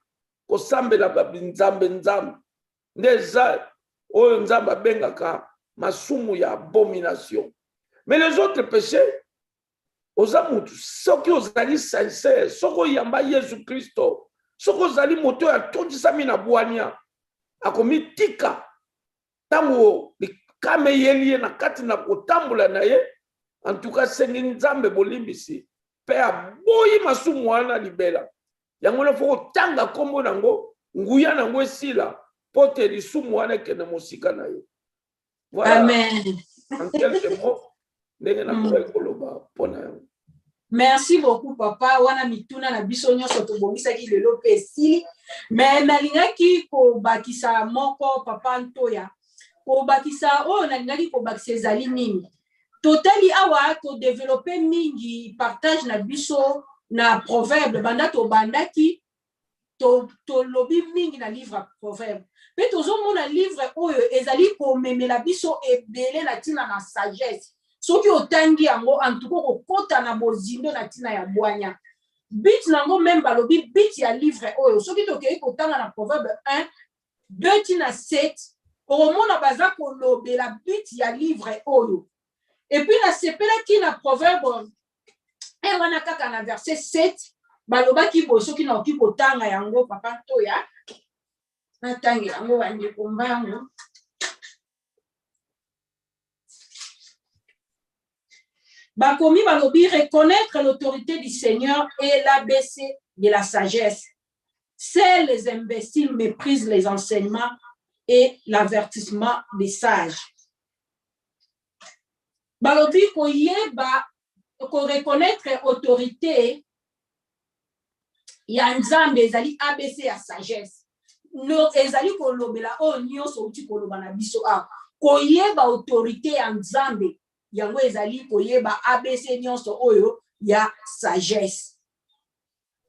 [SPEAKER 2] Kosambela babinzambe nzambe ndeza oyo nzamba bengaka masumu ya abomination. Mais les autres péchés ozamutu soki ozali sincère soko yamba Yesu Kristo soko ozali moto ya tondisami na bwania akomitika tango likame yelie na kati na kotambola na ye en tout cas sengi nzambe bolimbisi pe aboyi masumu wana libela. Yango na foko tanga kombo nango nguya nango esila pote lisumu wana kene mosika na yo. Voilà.
[SPEAKER 1] Amen.
[SPEAKER 2] En quelques mots, ndenge na koloba pona yango.
[SPEAKER 1] Merci beaucoup papa wana mituna na biso nyonso tobongisaki lelo pe esili mais nalingaki kobakisa moko papa Ntoya kobakisa oyo nalingaki kobakisa ezali nini totali awa to développer mingi partage na biso na proverbe banda to bandaki to lobi mingi na livre proverbe pe tozomona livre oyo ezali komemela biso ebele na tina na sagesse soki otangi yango antuko kokota na bozindo na tina ya bwanya bit nango même balobi bit ya livre oyo soki tokei kotanga na proverbe 1 2 tina 7 omona baza kolobela but ya livre oyo. Et puis na sepela ki na proverbe wana kaka na verset 7 baloba ki boso ki na oki kotanga yango papa ntoya natangi yango bande kombango. Bakomi balobi reconnaître l'autorité du Seigneur et l'ABC de la sagesse. Seuls les imbéciles méprisent les enseignements et l'avertissement des sages. Balobi koyeba ko reconnaître autorité ya nzambe ezali ABC ya sagesse. No ezali ko lobela o nyonso uti ko loba na biso a koyeba autorité ya nzambe yango ezali koyeba ABC nyonso oyo ya sagesse.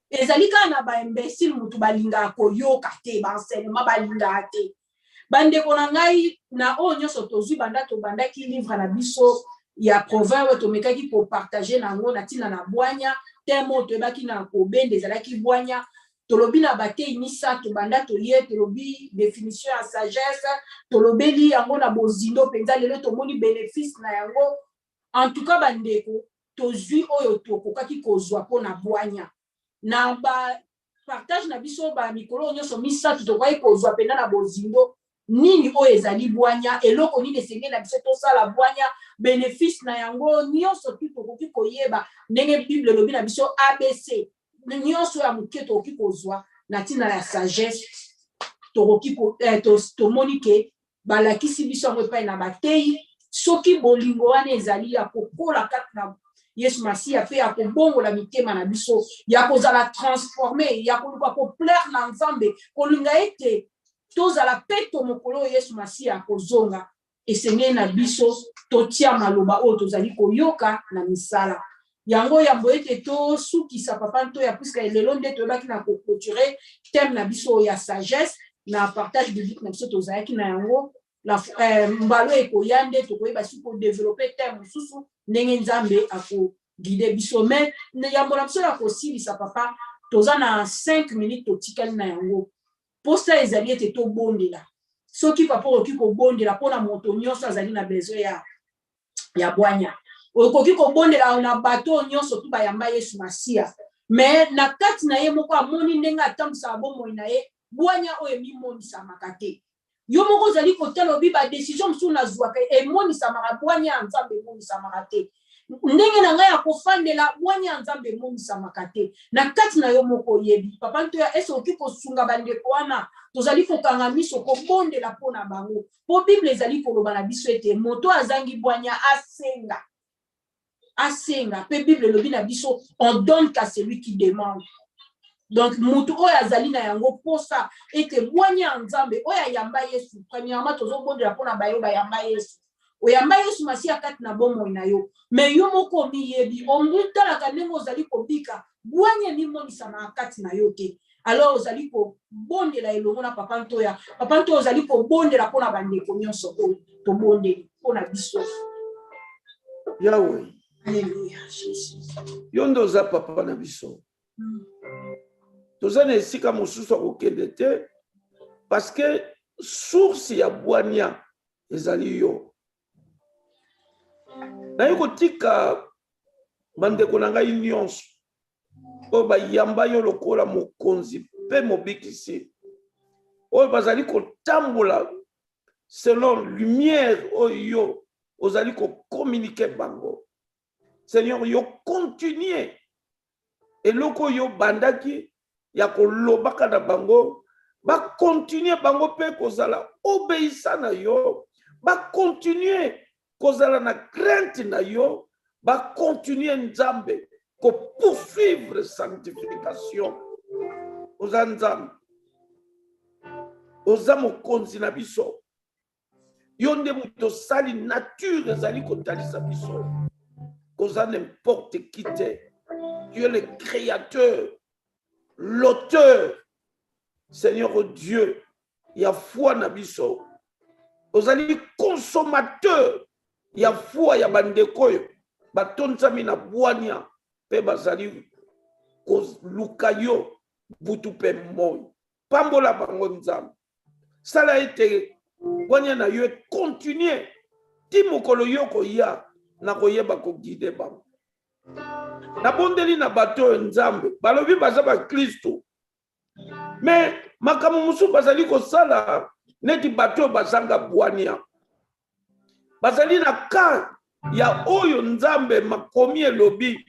[SPEAKER 1] Ezali kana ba imbécile mutu balinga koyoka te ba enseignement balinga te. Bande kona ngai na o nyonso tozwi banda to banda ki livre na biso ya proverbe to mekaki ko partager nango na tina na bwanya temo to baki na ko bende ezalaki bwanya tolobi na batei misato banda to ye tolobi définition ya sagesse tolobeli yango na bozindo penza lelo tomoni bénéfice na yango. En tout cas bandeko tozwi oyo tokokaki kozwa pona bwanya na ba partage na biso ba mikolo nyonso misato tokoki kozwa pena na bozindo nini oyo ezali bwanya eloko nini esengeli na biso tosala bwanya bénéfice na yango nyonso tu tokoki koyeba ndenge Bible elobi na biso ABC nyonso ya moke tokoki kozwa na ntina ya sagesse tokoki tomoni ke balakisi biso yango epai na batei soki bolingo wana ezali ya kokola kati na Yesu Masiya pe ya kobongola mitema na biso ya kozala transformé ya koluka koplaire na Nzambe kolinga ete tozala pe tomokolo Yesu Masiya kozonga esengeli na biso totia maloba oyo tozali koyoka na misala yango yambo ete tosukisa papa ntoya puisque lelo nde toyebaki na clôturer thème na biso ya sagesse na partage biblique na biso tozalaki na yango la mbalo ekoya nde tokoyeba si kodévelopper thème mosusu ndenge Nzambe akoguide biso mais yambo na biso ya kosilisa papa toza na 5 minutes totikali na yango posta ezali ete tobondela soki papa okoki kobondela mpona moto nyonso azali na besoin ya bwanya okoki kobondela na bato nyonso tu bayamba Yesu Masiya mais na kati na ye moko amoni ndenge atambwisaka bomoi na ye bwanya oyo emimonisama te yo moko ozali kotala obi ba décision mosusu nazwaka emonisamaka bwanya ya Nzambe emonisamaka te ndenge na ngai ya kofandela bwanya ya Nzambe emonisamaka te na kati na yo moko oyebi papa ntoya ese okoki kosunga bandeko wana tozali kokanga miso kobondela mpona bango po Bible ezali koloba na biso ete moto azangi bwanya asenga pe Bible elobi na biso on donne qu'à celui qui demande. Donc mutu oyo azali na yango posa ete bwanya ya Nzambe oyo ayamba Yesu premièrement tozobondela mpona bayo bayamba Yesu oyamba Yesu Masiya kati na bomoi na yo mais yo moko omiyebi omutalaka ndenge ozali kobika bwanya emimonisama kati na yo te alors ozali kobondela elongo na papa ntoya ozali kobondela mpona bandeko nyonso oyo tobondeli mpona biso
[SPEAKER 2] Yahweh.
[SPEAKER 1] Alléluia Jésus.
[SPEAKER 2] Yo ndo oza papa na biso toza na esika mosusu akokende te parce que source ya bwanya ezali yo naye kotika bandeko na ngai nyonso oyo bayamba yo lokola mokonzi mpe mobikisi oyo bazali kotambola selon lumière oyo yo ozali kokommunike bango Seigneur yo continue eloko yo bandaki ya kolobaka na bango ba continue bango pe kozala obéissa na yo ba continue kozala na crainte na yo ba continue Nzambe ko poursuivre sanctification oza Nzambe oza mokonzi na biso yo nde moto sali nature ezali kotalisa biso koza n'importe qui te. Tu es le créateur, l'auteur. Seigneur Dieu, il y a foi na biso. Ozali consommateur, il y a foi ya bandeko yo. Batonzami na bwanya pe bazali lukayo butu pe moi. Pambola bango Nzambe. Sala ete bwanya na yo continue ti mokolo yo koya na koyeba ko guide bango na bondeli na bato nzambe balobi baza ba Kristo mais makambo musu bazali kosala neti bato bazanga bwania bazali na ka ya oyo nzambe makomi elobi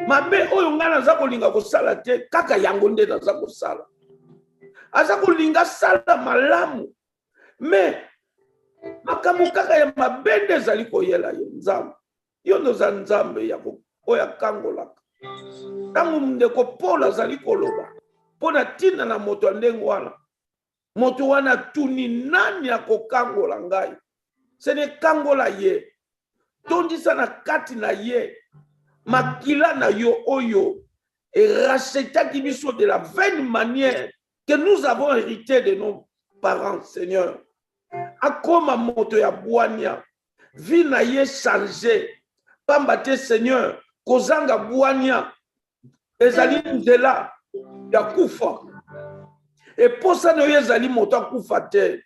[SPEAKER 2] mabe oyo ngana za kolinga kosala te kaka yango nde naza kosala aza kolinga sala malamu mais makambo kaka ya mabende ezali koyela yo nzambe yo ndoza nzambe ya oya kangolaka ntango ndeko Paul azali koloba mpona ntina na moto ya ndenge wana moto wana tuni nani akokangola ngai sene kangola ye tondisa na kati na ye makila na yo oyo et rachetaki biso de la vaine manière que nous avons hérité de nos parents, Seigneur. Akoma moto ya bwania vi na ye changer pamba te Seigneur kozanga bwania ezali nzela ya kufa e posa no ezali moto akufa te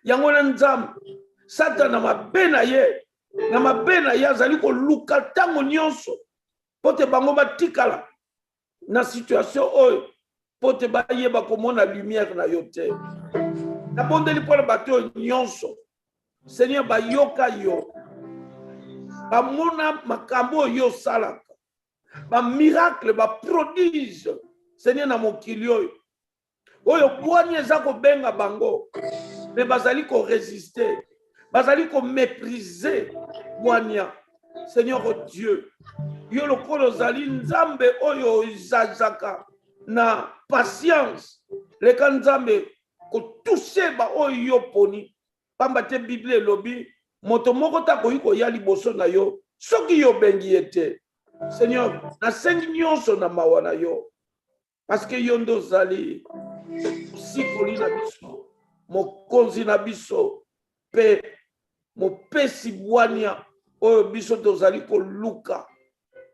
[SPEAKER 2] yango na nzambe Satana mabe na ye azali koluka tango nyonso pote bango batikala na situation oyo pote bayeba komona lumière na yo te na bondeli pona bato nyonso Seigneur bayoka yo bamona makambo yo salaka ba miracle ba prodige Seigneur na mokili oyo bwanya eza kobenga bango me bazali ko résister bazali ko mépriser bwanya Seigneur Dieu yo lokolo zali nzambe oyo izazaka na patience leka nzambe ko toucher ba oyo poni pamba te Bible elobi moto moko ta koyi koya liboso na yo soki yo bengi ete Seigneur nasengi nyonso na mawa na yo parce que yo ndo zali sikoli na biso mokonzi na biso pe mopesi bwania oyo biso tozali koluka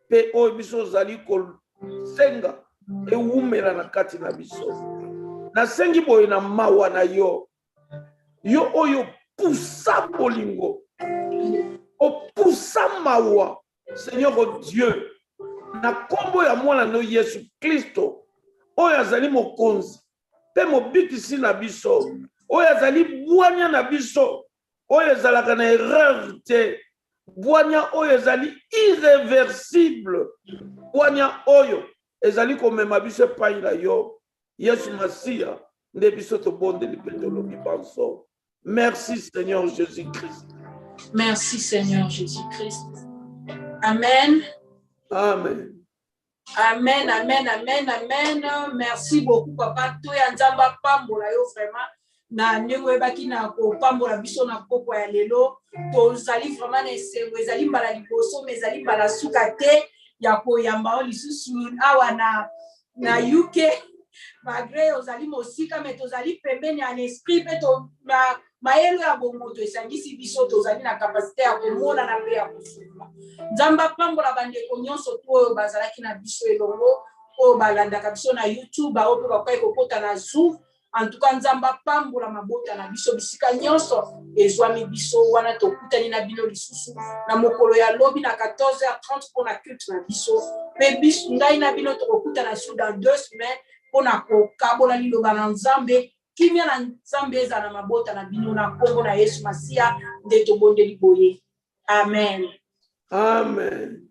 [SPEAKER 2] pe oyo biso tozali kosenga ewumela na kati na biso nasengi boye na mawa na yo yo oyo pusa bolingo opusa mawa Seigneur Dieu na kombo ya mwana no Yesu Kristo oyo azali mokonzi pe mobikisi na biso oyo azali bwania na biso oyo ezalaka na erreur te bwania oyo ezali irréversible bwania oyo ezali komema biso epai na yo Yesu Masiya nde biso tobondeli mpe tolobi banso. Merci Seigneur Jésus-Christ.
[SPEAKER 1] Merci Seigneur Jésus-Christ. Amen.
[SPEAKER 2] Amen.
[SPEAKER 1] Amen, amen, amen, amen. Merci beaucoup, papa. Toi, Nzamba pambola yo vraiment. Na ndenge baki na ko pambola biso na koko ya lelo. To zali vraiment na esengo ezali mbala liboso, mais ezali mbala suka te ya ko yamba o lisusu awa na UK. Malgré ozali mosika, mais tozali pembeni en esprit pe to mayelo ya bongo to esangisi biso tozali na capacité ya komona na pe ya kosuma. Nzamba pambola bandeko nyonso to oyo bazalaki na biso elongo oyo balandaka biso na YouTube oyo pe bakoki kokota na Zoom. En tout cas nzamba pambola mabota na biso bisika nyonso ezwami biso wana tokutani na bino lisusu na mokolo ya lobi na 14h30 pona culte na biso pe biso ngai na bino tokokutana su dans 2 semaines pona kokabola liloba na nzambe kimia na nzambe eza na mabota na bino na kombo na Yesu Masiya nde tobondeli boye. Amen.
[SPEAKER 2] Amen.